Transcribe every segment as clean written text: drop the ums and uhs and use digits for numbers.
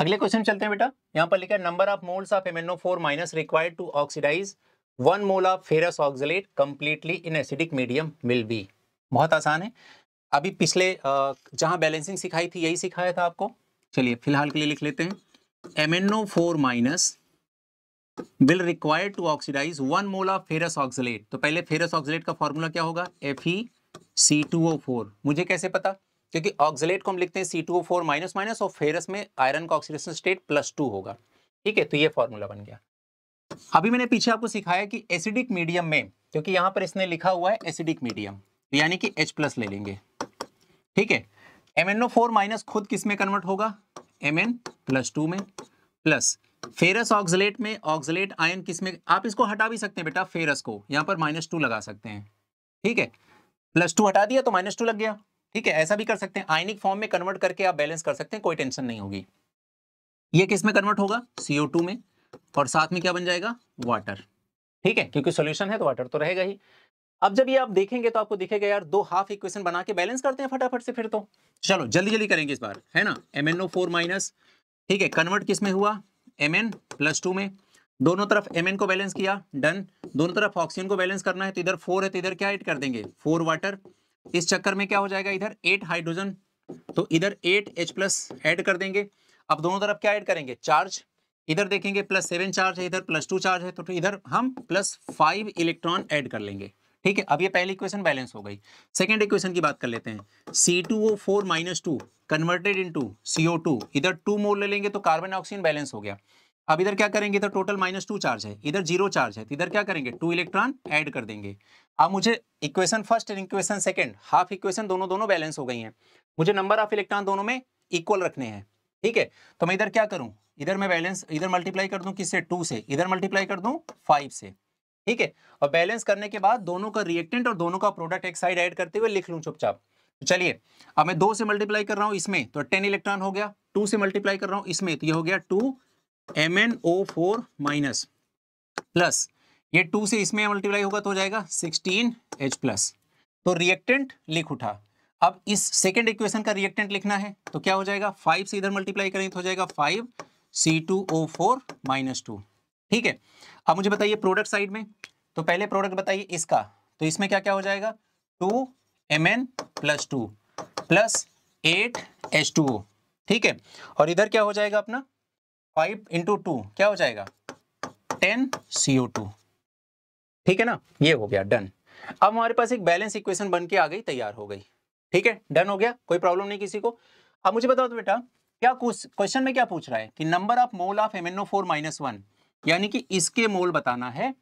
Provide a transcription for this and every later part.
अगले क्वेश्चन चलते हैं बेटा। यहाँ पर लिखा है number of moles of MnO4 minus required to oxidise 1 mole of ferrous oxalate completely in acidic medium will be. बहुत आसान है। अभी पिछले जहां बैलेंसिंग सिखाई थी यही सिखाया था आपको। चलिए फिलहाल के लिए लिख लेते हैं MnO4 minus will require to oxidise 1 mole of ferrous oxalate. तो पहले फेरस ऑक्सलेट का फॉर्मूला क्या होगा? FeC2O4। मुझे कैसे पता? क्योंकि ऑक्सलेट को हम लिखते हैं C2O4 माइनस माइनस और फेरस में आयरन का ऑक्सीडेशन स्टेट +2 होगा। ठीक है, तो ये फॉर्मूला बन गया। अभी मैंने पीछे आपको सिखाया कि एसिडिक मीडियम में, क्योंकि यहां पर इसने लिखा हुआ है एसिडिक मीडियम, यानी कि H+ ले लेंगे। ठीक है, MnO4 माइनस खुद किस में कन्वर्ट होगा? Mn+2 में, प्लस फेरस ऑक्सलेट में ऑक्सलेट आयन किस में? आप इसको हटा भी सकते हैं बेटा, फेरस को यहां पर -2 लगा सकते हैं। ठीक है, +2 हटा दिया तो -2 लग गया। ठीक है, ऐसा भी कर सकते हैं, आयनिक फॉर्म में कन्वर्ट करके आप बैलेंस कर सकते हैं, कोई टेंशन नहीं होगी। ये किस में कन्वर्ट होगा? CO2 में, और साथ में क्या बन जाएगा? वाटर। ठीक है, क्योंकि सॉल्यूशन है तो वाटर तो रहेगा ही। अब जब ये आप देखेंगे तो आपको दिखेगा यार दो हाफ इक्वेशन बना के बैलेंस करते हैं फटाफट से। फिर तो चलो जल्दी जल्दी करेंगे इस बार, है ना। MnO4 माइनस, ठीक है, कन्वर्ट किस में हुआ? Mn+2 में। दोनों तरफ Mn को बैलेंस किया, डन। दोनों तरफ ऑक्सीजन को बैलेंस करना है, तो इधर 4 है तो इधर क्या ऐड कर देंगे? 4 वाटर। इस चक्कर में क्या हो जाएगा? इधर 8 हाइड्रोजन, तो इधर 8H+ ऐड कर देंगे। अब दोनों तरफ क्या ऐड करेंगे? चार्ज। इधर देखेंगे +7 चार्ज है, इधर +2 चार्ज है, तो इधर हम +5 इलेक्ट्रॉन ऐड कर लेंगे। ठीक है, अब ये पहली इक्वेशन बैलेंस हो गई। सेकेंड इक्वेशन की बात कर लेते हैं। C2O4 -2 कन्वर्टेड इनटू CO2, इधर 2 मोल ले लेंगे तो कार्बन ऑक्सीजन बैलेंस हो गया। अब इधर क्या करेंगे? इधर टोटल -2 चार्ज है, इधर 0 चार्ज है, तो इधर क्या करेंगे? 2 इलेक्ट्रॉन ऐड कर देंगे। अब मुझे इक्वेशन फर्स्ट और इक्वेशन सेकंड, हाफ इक्वेशन दोनों बैलेंस हो गई हैं। मुझे नंबर ऑफ इलेक्ट्रॉन दोनों में इक्वल रखने हैं। ठीक है, तो मैं इधर क्या करूं? इधर मैं बैलेंस, इधर मल्टीप्लाई कर दूं किससे? 2 से, इधर मल्टीप्लाई कर दूं 5 से। ठीक है, और बैलेंस करने के बाद दोनों का रिएक्टेंट और दोनों का प्रोडक्ट एक साइड ऐड करते हुए लिख लूं चुपचाप। तो चलिए, अब मैं 2 से मल्टीप्लाई कर रहा हूं इसमें तो 10 इलेक्ट्रॉन हो गया, 2 से मल्टीप्लाई कर रहा हूं इसमें तो ये हो गया 2 MnO4 माइनस, प्लस ये 2 से इसमें मल्टीप्लाई होगा तो हो जाएगा 16H+। तो रिएक्टेंट लिख उठा। अब इस सेकेंड इक्वेशन का रिएक्टेंट लिखना है तो क्या हो जाएगा? 5 से इधर मल्टीप्लाई करेंगे तो हो जाएगा 5C2O4 -2। ठीक है, अब मुझे बताइए प्रोडक्ट साइड में, तो पहले प्रोडक्ट बताइए इसका, तो इसमें क्या क्या हो जाएगा? 2Mn+2 plus 8H2O। ठीक है, और इधर क्या हो जाएगा अपना? 5 × 2 क्या हो जाएगा? 10CO2। ठीक है ना, ये हो गया डन। अब हमारे पास एक बैलेंस इक्वेशन बन के आ गई, तैयार हो गई। ठीक है, डन हो गया, कोई प्रॉब्लम नहीं किसी को। अब मुझे बताओ तो बेटा, क्या क्वेश्चन में क्या पूछ रहा है कि number of mole of MnO4 -1, यानी कि इसके मोल बताना है।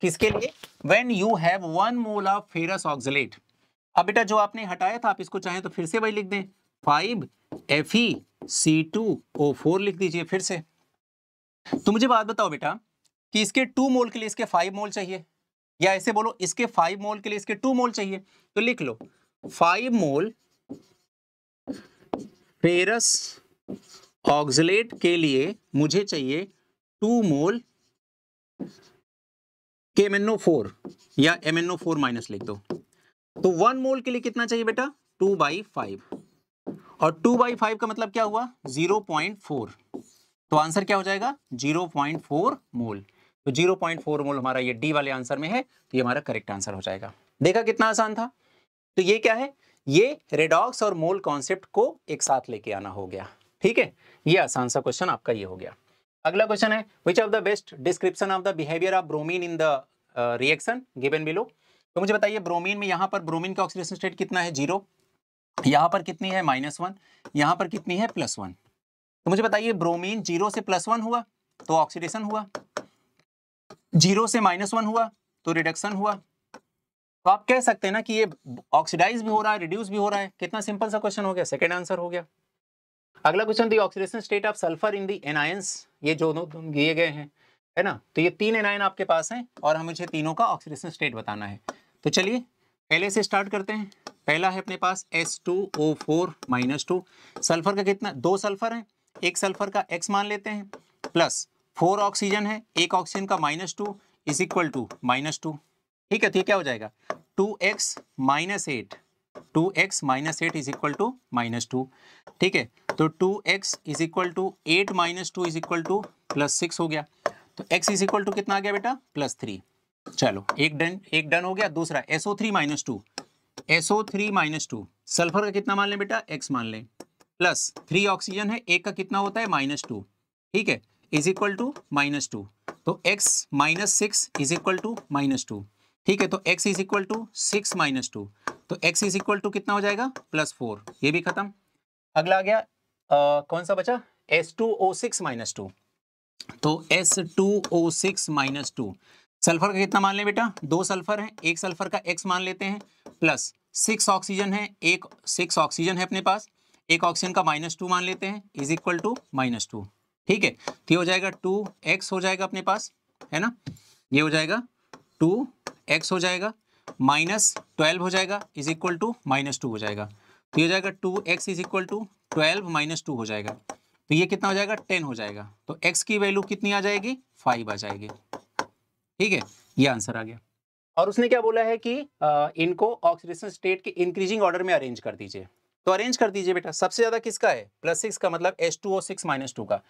किसके लिए? When you have 1 mole of ferrous oxalate. अब बेटा जो आपने हटाया था आप इसको चाहें तो फिर से वही लिख दें, 5 FeC2O4 लिख दीजिए फिर से। तो मुझे बात बताओ बेटा कि इसके 2 मोल के लिए इसके 5 मोल चाहिए, या ऐसे बोलो इसके 5 मोल के लिए इसके 2 मोल चाहिए। तो लिख लो 5 मोल फेरस ऑक्सलेट के लिए मुझे चाहिए 2 मोल के MnO4, या MnO4 माइनस लिख दो। तो 1 मोल के लिए कितना चाहिए बेटा? 2/5, और 2/5 का मतलब क्या हुआ? 0.4। तो आंसर क्या हो जाएगा? 0.4 मोल। तो 0.4 मोल हमारा ये डी वाले आंसर में है, तो ये हमारा करेक्ट आंसर हो जाएगा। देखा कितना आसान था। तो ये क्या है? ये रेडॉक्स और मोल कॉन्सेप्ट को एक साथ लेके आना हो गया। ठीक है, ये आसान सा क्वेश्चन आपका ये हो गया। अगला क्वेश्चन है which of the best description of the behaviour of bromine in the reaction given below. तो मुझे बताइए ब्रोमीन में यहाँ पर ब्रोमीन का ऑक्सीडेशन स्टेट कितना है? 0। यहाँ पर कितनी है? -1। यहाँ पर कितनी है? +1। तो मुझे बताइए ब्रोमीन 0 से +1 हुआ तो ऑक्सीडेशन हुआ, 0 से -1 हुआ तो रिडक्शन हुआ। तो आप कह सकते हैं ना कि ये ऑक्सीडाइज भी हो रहा है, रिड्यूस भी हो रहा है। कितना सिंपल सा क्वेश्चन हो गया, सेकंड आंसर हो गया। अगला question, the oxidation state of sulphur in the anions, ये जो दिए गए हैं, है ना। तो ये 3 एनायन आपके पास हैं और हमें मुझे तीनों का ऑक्सीडेशन स्टेट बताना है। तो चलिए पहले से स्टार्ट करते हैं। पहला है अपने पास H2O4 -2। सल्फर का कितना? 2 सल्फर है, एक सल्फर का X मान लेते हैं, प्लस 4 ऑक्सीजन है, एक ऑक्सीजन का -2 इज इक्वल टू -2। ठीक है, तो ये क्या हो जाएगा? 2x - 8 2x minus 8 is equal to -2। ठीक है, तो 2x is equal to 8 minus 2 is equal to +6 हो गया। तो x इज इक्वल टू कितना आ गया बेटा? +3। चलो एक डन हो गया। दूसरा SO3 minus 2, SO3 minus 2 sulphur का कितना मान लें बेटा? x मान लें, प्लस 3 ऑक्सीजन है, एक का कितना होता है? -2। ठीक है, इज इक्वल टू -2। तो x minus 6 is equal to -2। ठीक है, तो x is equal to 6 minus 2, तो x इज इक्वल टू कितना हो जाएगा? +4। ये भी खत्म। अगला आ गया कौन सा बचा? S2O6 minus 2। तो S2O6 माइनस 2 सल्फर का कितना मान लें बेटा? 2 सल्फर है, एक सल्फर का x मान लेते हैं, प्लस 6 ऑक्सीजन है, 6 ऑक्सीजन है अपने पास, एक ऑक्सीजन का -2 मान लेते हैं, इज इक्वल टू -2। ठीक है, तो ये हो जाएगा 2x हो जाएगा अपने पास, है ना? ये हो जाएगा 2x हो जाएगा, -12 हो जाएगा, इज इक्वल टू -2 हो जाएगा। तो ये हो जाएगा 2x इज इक्वल टू 12 - 2 हो जाएगा। तो ये कितना हो जाएगा? 10 हो जाएगा। तो x की वैल्यू कितनी आ जाएगी? 5 आ जाएगी। ठीक है, ये आंसर आ गया। और उसने क्या बोला है कि इनको ऑक्सीडेशन स्टेट के इंक्रीजिंग ऑर्डर में अरेंज कर दीजिए। तो अरेंज कर दीजिए बेटा। सबसे ज्यादा किसका है? +6 का, मतलब H2O6 - 2 का।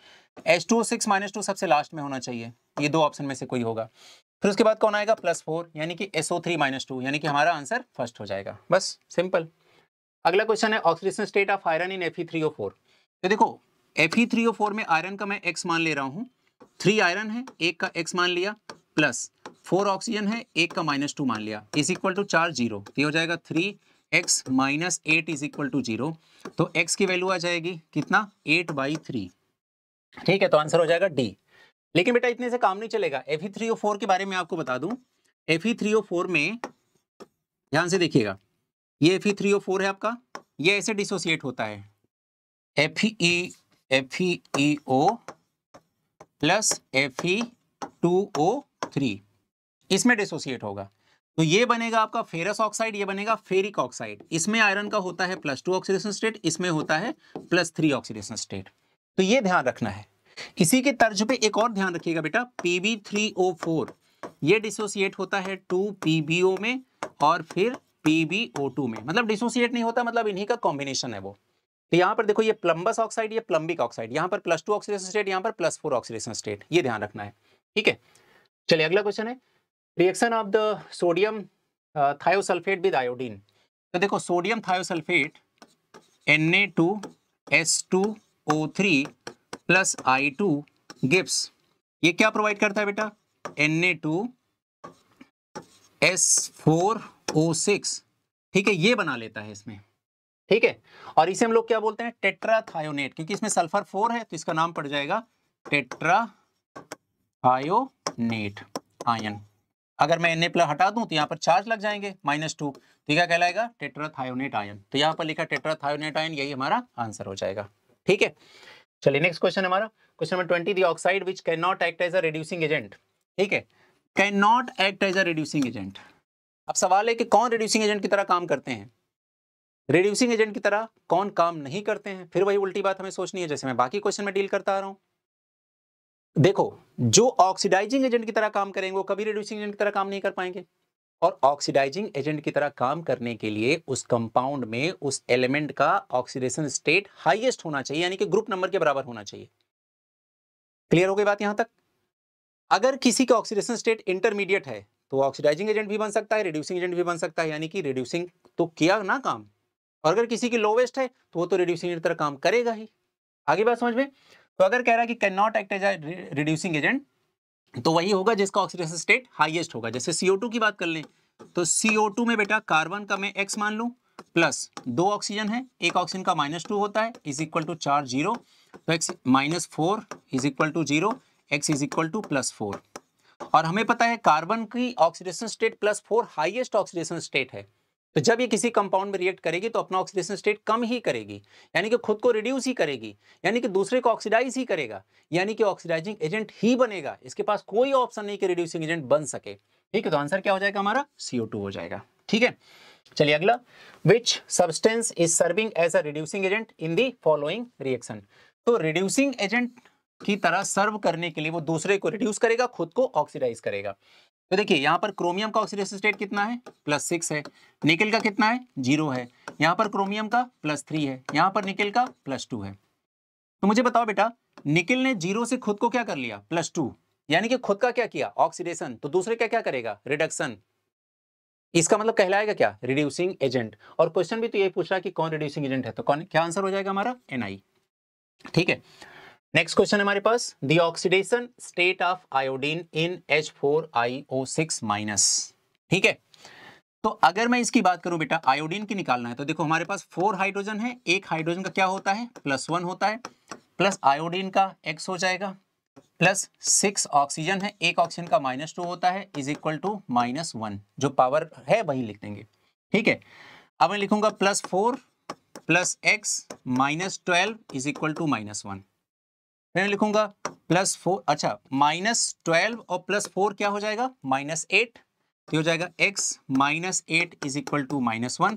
H2O6 - 2 सबसे लास्ट में होना चाहिए, ये दो ऑप्शन में से कोई होगा। फिर उसके बाद कौन आएगा? +4, यानी कि SO3 - 2, यानी कि हमारा आंसर फर्स्ट हो जाएगा। बस सिंपल। अगला क्वेश्चन है oxidation state of iron in Fe3O4। तो देखो Fe3O4 में आयरन का मैं x मान ले रहा हूँ, 3 आयरन है, एक का x मान लिया, प्लस 4 ऑक्सीजन है, एक का -2 मान लिया, इज इक्वल टू 4 0। ये हो जाएगा 3x - 8 इज इक्वल टू 0। तो x की वैल्यू आ जाएगी कितना? 8/3। ठीक है, तो आंसर हो जाएगा डी। लेकिन बेटा इतने से काम नहीं चलेगा। Fe3O4 के बारे में आपको बता दूं, Fe3O4 में ध्यान से देखिएगा, ये Fe3O4 है आपका, ये ऐसे डिसोसिएट होता है, FeO प्लस Fe2O3, इसमें डिसोसिएट होगा। तो ये बनेगा आपका फेरस ऑक्साइड, ये बनेगा फेरिक ऑक्साइड। इसमें आयरन का होता है +2 ऑक्सीडेशन स्टेट, इसमें होता है +3 ऑक्सीडेशन स्टेट। तो ये ध्यान रखना है। इसी के तर्ज पे एक और ध्यान रखिएगा बेटा, Pb3O4 ये डिसोसिएट होता है 2PbO में और फिर PbO2 में, मतलब डिसोसिएट नहीं होता, मतलब इन्हीं का कॉम्बिनेशन है वो। तो यहाँ पर देखो, ये प्लम्बस ऑक्साइड, ये प्लम्बिक ऑक्साइड, यहाँ पर +2 ऑक्सीडेशन स्टेट, यहाँ पर +4 ऑक्सीडेशन स्टेट, ये ध्यान रखना है। ठीक है, चलिए अगला क्वेश्चन है reaction of the sodium thiosulphate with iodine. तो देखो sodium thiosulphate Na2S2O3 plus I2 gives, ये क्या प्रोवाइड करता है बेटा? Na2S4O6। ठीक है, ये बना लेता है इसमें। ठीक है, और इसे हम लोग क्या बोलते हैं? टेट्राथायोनेट, क्योंकि इसमें सल्फर 4 है तो इसका नाम पड़ जाएगा टेट्राथायोनेट आयन। अगर मैं Na+ हटा दूं तो यहाँ पर चार्ज लग जाएंगे -2, तो क्या कहलाएगा? Tetrathionate ion. तो यहाँ पर लिखा टेट्राथायोनेट आयन, यही हमारा आंसर हो जाएगा। ठीक है, चलिए नेक्स्ट क्वेश्चन हमारा question number 20, the oxide which can not act as a reducing agent. ठीक है, can not act as a reducing agent. अब सवाल है कि कौन रिड्यूसिंग एजेंट की तरह काम करते हैं, रिड्यूसिंग एजेंट की तरह कौन काम नहीं करते हैं। फिर वही उल्टी बात हमें सोचनी है, जैसे मैं बाकी क्वेश्चन में डील करता आ रहा हूं। देखो, जो ऑक्सीडाइजिंग एजेंट की तरह काम करेंगे वो कभी रिड्यूसिंग एजेंट की तरह काम नहीं कर पाएंगे। और ऑक्सीडाइजिंग एजेंट की तरह काम करने के लिए उस कंपाउंड में उस एलिमेंट का ऑक्सीडेशन स्टेट हाईएस्ट होना चाहिए, यानी कि ग्रुप नंबर के बराबर होना चाहिए। क्लियर हो गई बात यहां तक? अगर किसी का ऑक्सीडेशन स्टेट इंटरमीडिएट है तो ऑक्सीडाइजिंग एजेंट भी बन सकता है, रिड्यूसिंग एजेंट भी बन सकता है, यानी कि रिड्यूसिंग तो किया ना काम। और अगर किसी की लोवेस्ट है तो वो तो रिड्यूसिंग एजेंट की तरह काम करेगा ही। आगे बात समझ में? तो अगर कह रहा है कि can not act as a reducing agent, तो वही होगा जिसका ऑक्सीडेशन स्टेट हाईएस्ट होगा। जैसे CO2 की बात कर लें, तो CO2 में बेटा कार्बन का मैं x मान लूं, प्लस 2 ऑक्सीजन है, एक ऑक्सीजन का -2 होता है, इज इक्वल टू 4 0, तो x -4 is equal to 0, x is equal to +4। और हमें पता है कार्बन की oxidation state +4 highest oxidation state है। तो जब ये किसी कंपाउंड में रिएक्ट करेगी तो अपना ऑक्सीडेशन स्टेट कम ही करेगी, यानी कि खुद को रिड्यूस ही करेगी, यानी कि दूसरे को ऑक्सीडाइज ही करेगा, यानी कि ऑक्सीडाइजिंग एजेंट ही बनेगा। इसके पास कोई ऑप्शन नहीं कि रिड्यूसिंग एजेंट बन सके। ठीक है, तो आंसर क्या हो जाएगा हमारा? CO2 हो जाएगा। ठीक है, चलिए अगला, which substance is serving as a reducing agent in the following reaction. तो रिड्यूसिंग एजेंट की तरह सर्व करने के लिए वो दूसरे को रिड्यूस करेगा, खुद को ऑक्सीडाइज करेगा। तो देखिए यहाँ पर क्रोमियम का ऑक्सीडेशन स्टेट कितना है? +6 है। निकेल का कितना है? 0 है। यहाँ पर क्रोमियम का +3 है, यहाँ पर निकेल का +2 है। तो मुझे बताओ बेटा, निकेल ने 0 से खुद को क्या कर लिया, +2, यानी कि खुद का क्या किया, ऑक्सीडेशन। तो दूसरे का क्या करेगा, रिडक्शन। इसका मतलब कहलाएगा क्या, रिड्यूसिंग एजेंट। और क्वेश्चन भी तो यही पूछ रहा है कि कौन रिड्यूसिंग एजेंट है, तो कौन, क्या आंसर हो जाएगा हमारा, Na। ठीक है, नेक्स्ट क्वेश्चन है हमारे पास, the oxidation state of iodine in H4IO6-। ठीक है, तो अगर मैं इसकी बात करूं बेटा, आयोडीन की निकालना है, तो देखो हमारे पास 4 हाइड्रोजन है, एक हाइड्रोजन का क्या होता है, +1 होता है, प्लस आयोडीन का X हो जाएगा, प्लस 6 ऑक्सीजन है, एक ऑक्सीजन का -2 होता है, इज इक्वल टू -1। जो पावर है वही लिख देंगे। ठीक है, अब मैं लिखूंगा +4 + X -12 इज इक्वल टू -1। फिर मैं लिखूंगा +4, अच्छा -12 और +4 क्या हो जाएगा, -8, तो हो जाएगा X -8 is equal to -1,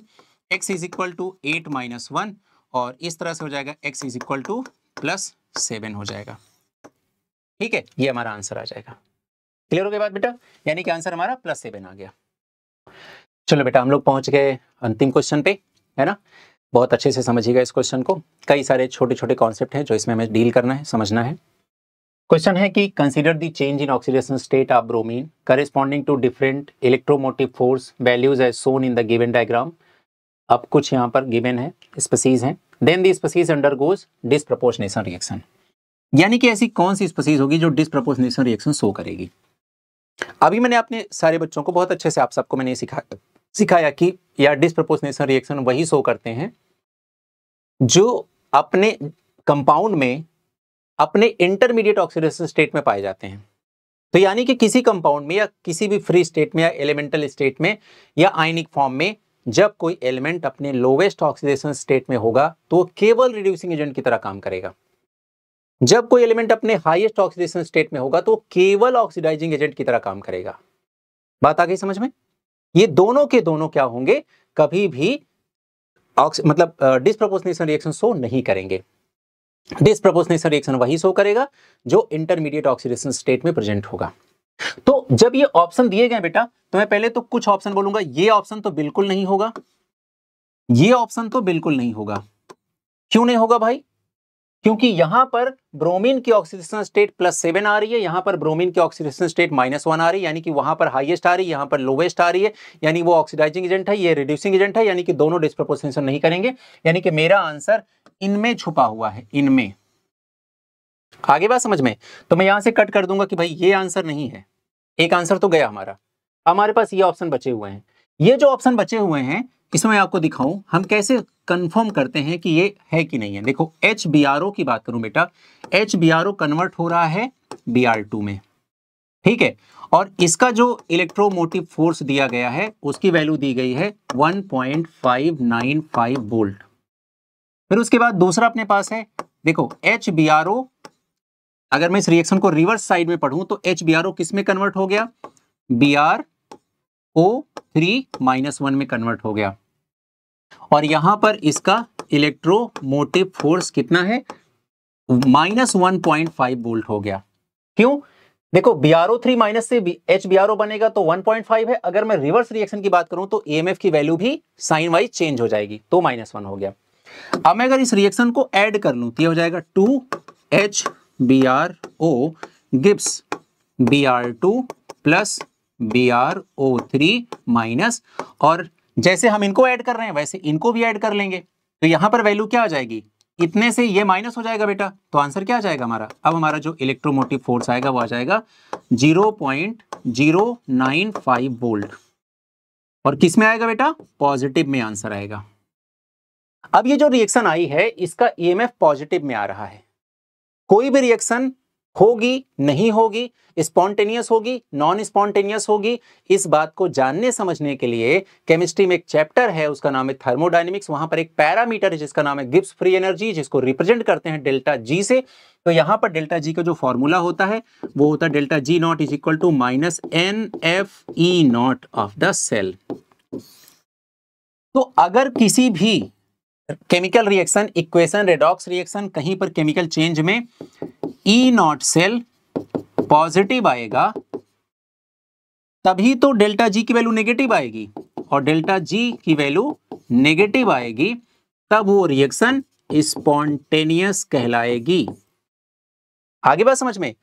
X is equal to 8 - 1, और इस तरह से हो जाएगा X इज इक्वल टू +7 हो जाएगा। ठीक है, ये हमारा आंसर आ जाएगा। क्लियर हो गया बात बेटा, यानी कि आंसर हमारा +7 आ गया। चलो बेटा, हम लोग पहुंच गए अंतिम क्वेश्चन पे, है ना। बहुत अच्छे से समझिएगा इस क्वेश्चन को, कई सारे छोटे छोटे कॉन्सेप्ट हैं जो इसमें हमें डील करना है, समझना है। क्वेश्चन है कि consider the change in oxidation state of bromine corresponding to different electromotive force values as shown in the given diagram. अब कुछ यहाँ पर गिवन है, स्पीसीज हैं, then the species undergoes disproportionation reaction, यानी कि ऐसी कौन सी स्पीसीज होगी जो डिसप्रपोर्शनेशन रिएक्शन शो करेगी। अभी मैंने अपने सारे बच्चों को बहुत अच्छे से, आप सबको मैंने सिखाया कि यार डिसप्रपोर्शनेशन रिएक्शन वही शो करते हैं जो अपने कंपाउंड में अपने इंटरमीडिएट ऑक्सीडेशन स्टेट में पाए जाते हैं। तो यानी कि किसी कंपाउंड में या किसी भी फ्री स्टेट में या एलिमेंटल स्टेट में या आयनिक फॉर्म में जब कोई एलिमेंट अपने लोवेस्ट ऑक्सीडेशन स्टेट में होगा तो वो केवल रिड्यूसिंग एजेंट की तरह काम करेगा। जब कोई एलिमेंट अपने हाईएस्ट ऑक्सीडेशन स्टेट में होगा तो केवल ऑक्सीडाइजिंग एजेंट की तरह काम करेगा। बात आ गई समझ में। ये दोनों के दोनों क्या होंगे, कभी भी मतलब डिसप्रपोर्शनेशन रिएक्शन शो नहीं करेंगे। डिसप्रपोर्शनेशन रिएक्शन वही शो करेगा जो इंटरमीडिएट ऑक्सीडेशन स्टेट में प्रेजेंट होगा। तो जब ये ऑप्शन दिए गए बेटा, तो मैं पहले तो कुछ ऑप्शन बोलूंगा, ये ऑप्शन तो बिल्कुल नहीं होगा, ये ऑप्शन तो बिल्कुल नहीं होगा। क्यों नहीं होगा भाई, क्योंकि यहां पर ब्रोमीन की ऑक्सीडेशन स्टेट +7 आ रही है, यहां पर ब्रोमीन की ऑक्सीडेशन स्टेट -1 आ रही है, यानी कि वहां पर हाईएस्ट आ रही है, यहां पर लोवेस्ट आ रही है, यानी वो ऑक्सीडाइजिंग एजेंट है, ये रिड्यूसिंग एजेंट है, यानी कि दोनों डिसप्रपोर्शनेशन नहीं करेंगे, यानी कि मेरा आंसर इनमें छुपा हुआ है, इनमें। आगे बात समझ में, तो मैं यहां से कट कर दूंगा कि भाई ये आंसर नहीं है, एक आंसर तो गया हमारा, हमारे पास ये ऑप्शन बचे हुए हैं। ये जो ऑप्शन बचे हुए हैं इसमें मैं आपको दिखाऊं हम कैसे कंफर्म करते हैं कि ये है कि नहीं है। देखो HBRO की बात करूं बेटा, HBRO कन्वर्ट हो रहा है Br2 में, ठीक है, और इसका जो इलेक्ट्रोमोटिव फोर्स दिया गया है उसकी वैल्यू दी गई है 1.595 वोल्ट। फिर उसके बाद दूसरा अपने पास है, देखो HBRO, अगर मैं इस रिएक्शन को रिवर्स साइड में पढ़ूं तो HBRO किस में कन्वर्ट हो गया, BrO3-1 में कन्वर्ट हो गया, और यहां पर इसका इलेक्ट्रोमोटिव फोर्स कितना है, -1.5 वोल्ट हो गया। क्यों, देखो BrO3 माइनस से HBRO बनेगा तो 1.5 है, अगर मैं रिवर्स रिएक्शन की बात करूं तो EMF की वैल्यू भी साइन वाइज चेंज हो जाएगी, तो -1 हो गया। अब मैं अगर इस रिएक्शन को ऐड कर लूं तो ये हो जाएगा 2HBRO gives Br2 plus BrO3 minus, और जैसे हम इनको ऐड कर रहे हैं वैसे इनको भी ऐड कर लेंगे, तो यहां पर वैल्यू क्या आ जाएगी, इतने से ये माइनस हो जाएगा बेटा, तो आंसर क्या आ जाएगा हमारा, अब हमारा जो इलेक्ट्रोमोटिव फोर्स आएगा वो आ जाएगा 0.095 वोल्ट, और किस में आएगा बेटा, पॉजिटिव में आंसर आएगा। अब ये जो रिएक्शन आई है इसका EMF पॉजिटिव में आ रहा है। कोई भी रिएक्शन होगी नहीं होगी, स्पॉन्टेनियस होगी नॉन स्पॉन्टेनियस होगी, इस बात को जानने समझने के लिए केमिस्ट्री में एक चैप्टर है उसका नाम है थर्मोडायनेमिक्स, वहां पर एक पैरामीटर है जिसका नाम है गिब्स फ्री एनर्जी, जिसको रिप्रेजेंट करते हैं डेल्टा जी से। तो यहां पर डेल्टा जी का जो फॉर्मूला होता है वो होता है delta G naught is equal to -NFE naught of the cell. तो अगर किसी भी chemical reaction, equation, redox reaction, कहीं पर केमिकल चेंज में E नॉट सेल पॉजिटिव आएगा तभी तो डेल्टा जी की वैल्यू नेगेटिव आएगी, और डेल्टा जी की वैल्यू नेगेटिव आएगी, तब वो रिएक्शन स्पॉन्टेनियस कहलाएगी। आगे बात समझ में?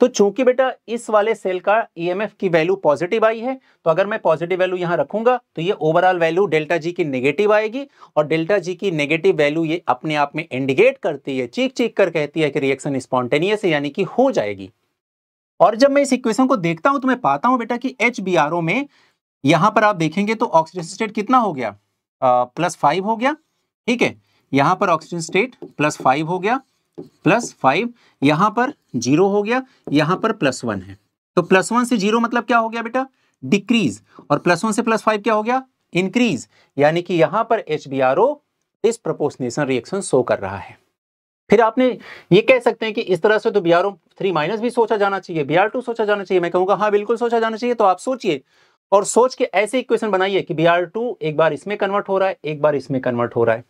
तो चूंकि बेटा इस वाले सेल का ईएमएफ की वैल्यू पॉजिटिव आई है, तो अगर मैं पॉजिटिव वैल्यू यहां रखूंगा तो ये ओवरऑल वैल्यू डेल्टा जी की नेगेटिव आएगी, और डेल्टा जी की नेगेटिव वैल्यू ये अपने आप में इंडिकेट करती है, चीख चीख कर कहती है कि रिएक्शन स्पॉन्टेनियस है, यानी कि हो जाएगी। और जब मैं इस इक्वेशन को देखता हूं तो मैं पाता हूं बेटा कि HBRO में यहां पर आप देखेंगे तो ऑक्सीडेशन स्टेट कितना हो गया, +5 हो गया। ठीक है, यहां पर ऑक्सीजन स्टेट +5 हो गया, +5, यहां पर 0 हो गया, यहां पर +1 है। तो +1 से 0 मतलब क्या हो गया बेटा, डिक्रीज, और +1 से +5 क्या हो गया, इंक्रीज, यानी कि यहां पर HBRO डिस्प्रपोर्शनेशन रिएक्शन शो कर रहा है। फिर आपने ये कह सकते हैं कि इस तरह से तो Br3- भी सोचा जाना चाहिए, Br2 सोचा जाना चाहिए। मैं कहूंगा हाँ बिल्कुल सोचा जाना चाहिए। तो आप सोचिए और सोच के ऐसे इक्वेशन बनाइए कि Br2 एक बार इसमें कन्वर्ट हो रहा है, एक बार इसमें कन्वर्ट हो रहा है,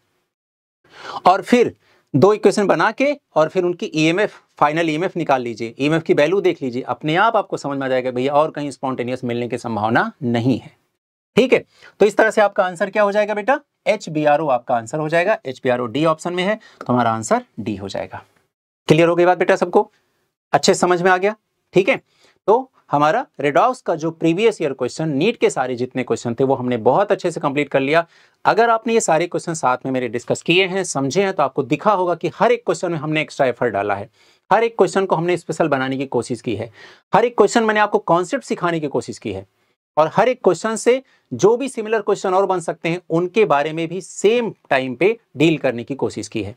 और फिर दो इक्वेशन बना के और फिर उनकी ईएमएफ, फाइनल ईएमएफ निकाल लीजिए, ईएमएफ की वैल्यू देख लीजिए, अपने आप आपको समझ में आ जाएगा भैया और कहीं स्पॉन्टेनियस मिलने की संभावना नहीं है। ठीक है, तो इस तरह से आपका आंसर क्या हो जाएगा बेटा, HBRO आपका आंसर हो जाएगा। HBRO डी ऑप्शन में है, तो हमारा आंसर डी हो जाएगा। क्लियर हो गई बात बेटा सबको, अच्छे समझ में आ गया? ठीक है, तो हमारा रेडॉक्स का जो प्रीवियस ईयर क्वेश्चन, नीट के सारे जितने क्वेश्चन थे वो हमने बहुत अच्छे से कंप्लीट कर लिया। अगर आपने ये सारे क्वेश्चन साथ में मेरे डिस्कस किए हैं, समझे हैं, तो आपको दिखा होगा कि हर एक क्वेश्चन में हमने एक्स्ट्रा एफर्ट डाला है, हर एक क्वेश्चन को हमने स्पेशल बनाने की कोशिश की है, हर एक क्वेश्चन मैंने आपको कॉन्सेप्ट सिखाने की कोशिश की है, और हर एक क्वेश्चन से जो भी सिमिलर क्वेश्चन और बन सकते हैं उनके बारे में भी सेम टाइम पे डील करने की कोशिश की है।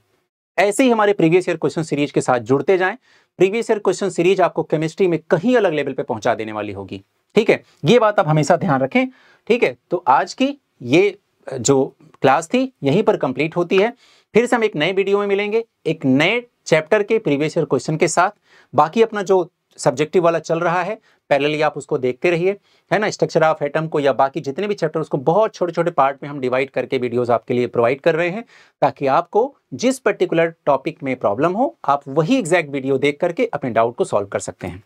ऐसे ही हमारे प्रीवियस ईयर क्वेश्चन सीरीज के साथ जुड़ते जाएं। प्रीवियस ईयर क्वेश्चन सीरीज आपको केमिस्ट्री में कहीं अलग लेवल पे पहुंचा देने वाली होगी। ठीक है, ये बात आप हमेशा ध्यान रखें। ठीक है, तो आज की ये जो क्लास थी यहीं पर कंप्लीट होती है। फिर से हम एक नए वीडियो में मिलेंगे, एक नए चैप्टर के प्रीवियस ईयर क्वेश्चन के साथ। बाकी अपना जो सब्जेक्टिव वाला चल रहा है पैरेलली आप उसको देखते रहिए, है ना। स्ट्रक्चर ऑफ एटम को या बाकी जितने भी चैप्टर, उसको बहुत छोटे छोटे पार्ट में हम डिवाइड करके वीडियोस आपके लिए प्रोवाइड कर रहे हैं, ताकि आपको जिस पर्टिकुलर टॉपिक में प्रॉब्लम हो आप वही एग्जैक्ट वीडियो देख करके अपने डाउट को सॉल्व कर सकते हैं।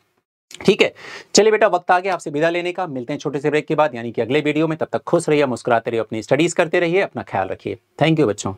ठीक है, चलिए बेटा, वक्त आ गया आपसे विदा लेने का। मिलते हैं छोटे से ब्रेक के बाद, यानी कि अगले वीडियो में। तब तक खुश रहिए, मुस्कुराते रहिए, अपनी स्टडीज करते रहिए, अपना ख्याल रखिए। थैंक यू बच्चों।